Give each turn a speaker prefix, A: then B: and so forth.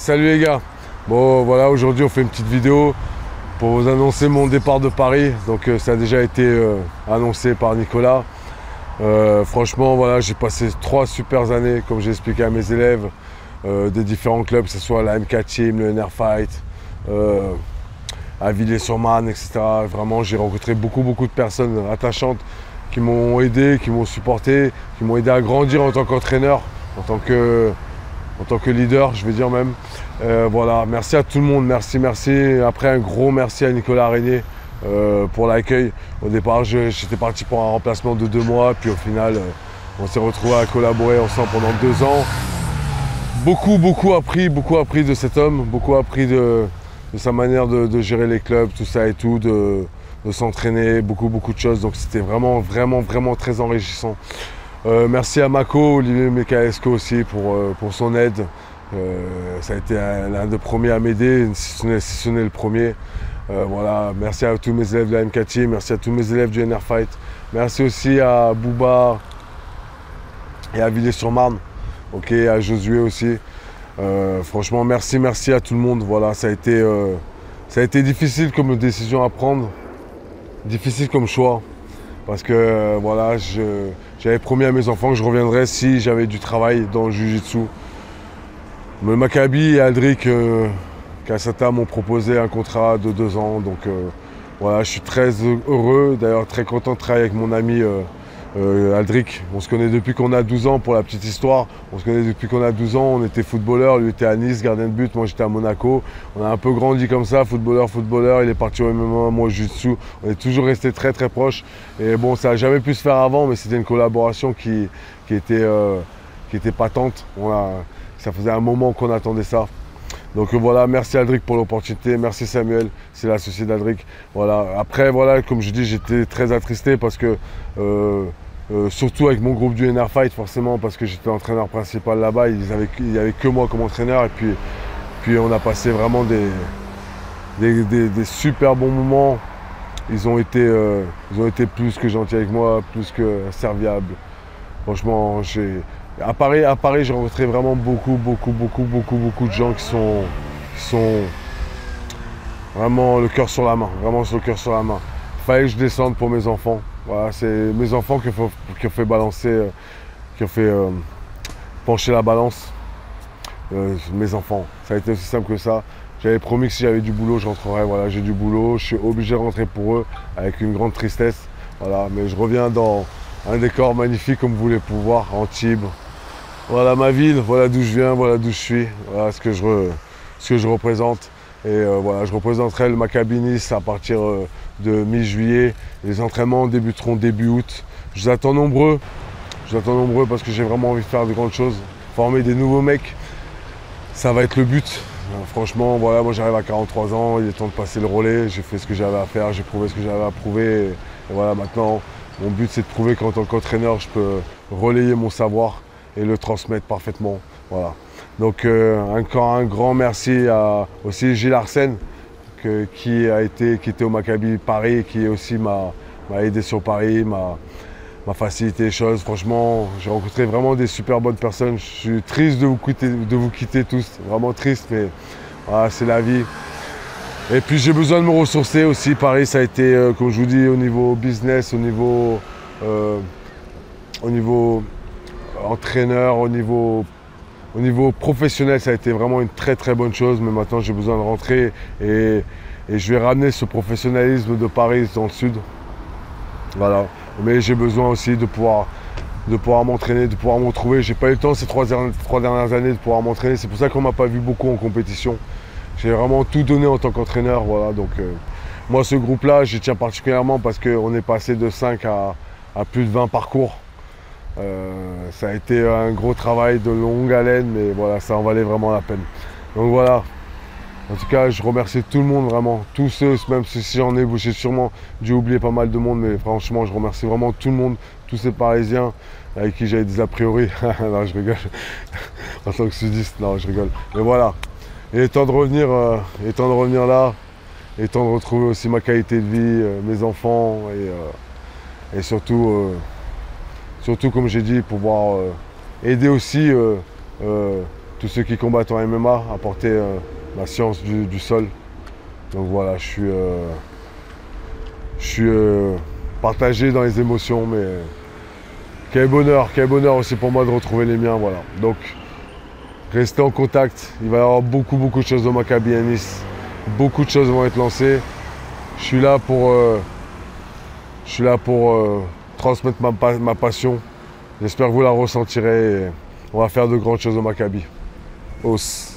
A: Salut les gars. Bon voilà, aujourd'hui on fait une petite vidéo pour vous annoncer mon départ de Paris. Donc ça a déjà été annoncé par Nicolas. Franchement voilà, j'ai passé 3 super années comme j'ai expliqué à mes élèves des différents clubs, que ce soit la MK Team, le NR Fight, à Villiers-sur-Marne, etc. Vraiment j'ai rencontré beaucoup de personnes attachantes qui m'ont aidé, qui m'ont supporté, qui m'ont aidé à grandir en tant qu'entraîneur, en tant que leader, je vais dire même. Voilà, merci à tout le monde, merci. Après, un gros merci à Nicolas Régnier pour l'accueil. Au départ, j'étais parti pour un remplacement de 2 mois, puis au final, on s'est retrouvés à collaborer ensemble pendant 2 ans. Beaucoup appris de cet homme, beaucoup appris de sa manière de gérer les clubs, tout ça et tout, de s'entraîner, beaucoup de choses. Donc c'était vraiment très enrichissant. Merci à Mako, Olivier Mekhaesko aussi pour son aide. Ça a été l'un des premiers à m'aider, si ce n'est le premier. Voilà. Merci à tous mes élèves de la MK Team, merci à tous mes élèves du NR Fight. Merci aussi à Bouba et à Villiers-sur-Marne, okay, à Josué aussi. Franchement, merci à tout le monde. Voilà, ça a été difficile comme décision à prendre, difficile comme choix. Parce que voilà, j'avais promis à mes enfants que je reviendrais si j'avais du travail dans le Jiu-Jitsu. Le Maccabi et Aldric Cassata m'ont proposé un contrat de 2 ans. Donc voilà, je suis très heureux, d'ailleurs très content de travailler avec mon ami Aldric. On se connaît depuis qu'on a 12 ans, pour la petite histoire. On se connaît depuis qu'on a 12 ans, on était footballeur, lui était à Nice, gardien de but, moi j'étais à Monaco. On a un peu grandi comme ça, footballeur, il est parti au MMA, moi au Jiu-Jitsu. On est toujours resté très proches. Et bon, ça n'a jamais pu se faire avant, mais c'était une collaboration qui était patente. Ça faisait un moment qu'on attendait ça. Donc voilà, merci Aldric pour l'opportunité, merci Samuel, c'est l'associé d'Aldric. Voilà. Après, voilà, comme je dis, j'étais très attristé parce que, surtout avec mon groupe du NR Fight, forcément, parce que j'étais l'entraîneur principal là-bas, il n'y avait que moi comme entraîneur, et puis on a passé vraiment des super bons moments. Ils ont été plus que gentils avec moi, plus que serviables. Franchement, à Paris, j'ai rencontré vraiment beaucoup de gens qui sont vraiment le cœur sur la main, Il fallait que je descende pour mes enfants. Voilà, c'est mes enfants qui ont fait balancer, qui ont fait pencher la balance. Mes enfants, ça a été aussi simple que ça. J'avais promis que si j'avais du boulot, je rentrerais. Voilà, j'ai du boulot, je suis obligé de rentrer pour eux avec une grande tristesse. Voilà, mais je reviens dans un décor magnifique comme vous voulez pouvoir, Antibes. Voilà ma ville, voilà d'où je viens, voilà d'où je suis, voilà ce que je représente. Et voilà, je représenterai le Maccabi Nice à partir de mi-juillet. Les entraînements débuteront début août. Je vous attends nombreux parce que j'ai vraiment envie de faire de grandes choses. Former des nouveaux mecs, ça va être le but. Franchement, voilà, moi j'arrive à 43 ans, il est temps de passer le relais. J'ai fait ce que j'avais à faire, j'ai prouvé ce que j'avais à prouver. Et voilà, maintenant, mon but c'est de prouver qu'en tant qu'entraîneur, je peux relayer mon savoir et le transmettre parfaitement. Voilà. Donc encore un grand merci à aussi Gilles Arsène qui était au Maccabi Paris, qui aussi m'a aidé sur Paris, m'a facilité les choses. Franchement, j'ai rencontré vraiment des super bonnes personnes. Je suis triste de vous quitter tous, vraiment triste, mais voilà, c'est la vie. Et puis j'ai besoin de me ressourcer aussi. Paris, ça a été, comme je vous dis, au niveau business, au niveau entraîneur, au niveau professionnel, ça a été vraiment une très bonne chose. Mais maintenant, j'ai besoin de rentrer et je vais ramener ce professionnalisme de Paris dans le sud. Voilà. Mais j'ai besoin aussi de pouvoir m'entraîner, de pouvoir me retrouver. J'ai pas eu le temps ces 3 dernières années de pouvoir m'entraîner. C'est pour ça qu'on m'a pas vu beaucoup en compétition. J'ai vraiment tout donné en tant qu'entraîneur. Voilà. Donc, moi, ce groupe-là, j'y tiens particulièrement parce qu'on est passé de 5 à plus de 20 parcours. Ça a été un gros travail de longue haleine, mais voilà, ça en valait vraiment la peine. Donc voilà, en tout cas, je remercie tout le monde, vraiment, tous ceux, même si j'ai sûrement dû oublier pas mal de monde, mais franchement, je remercie vraiment tout le monde, tous ces Parisiens avec qui j'avais des a priori. Non, je rigole. En tant que sudiste, non, je rigole. Mais voilà, il est temps de revenir, là, il est temps de retrouver aussi ma qualité de vie, mes enfants et surtout, comme j'ai dit, pouvoir aider aussi tous ceux qui combattent en MMA, apporter ma science du sol. Donc voilà, je suis partagé dans les émotions, mais quel bonheur aussi pour moi de retrouver les miens. Voilà. Donc restez en contact, il va y avoir beaucoup de choses au Maccabi à Nice, beaucoup de choses vont être lancées. Je suis là pour transmettre ma passion. J'espère que vous la ressentirez et on va faire de grandes choses au Maccabi. Os.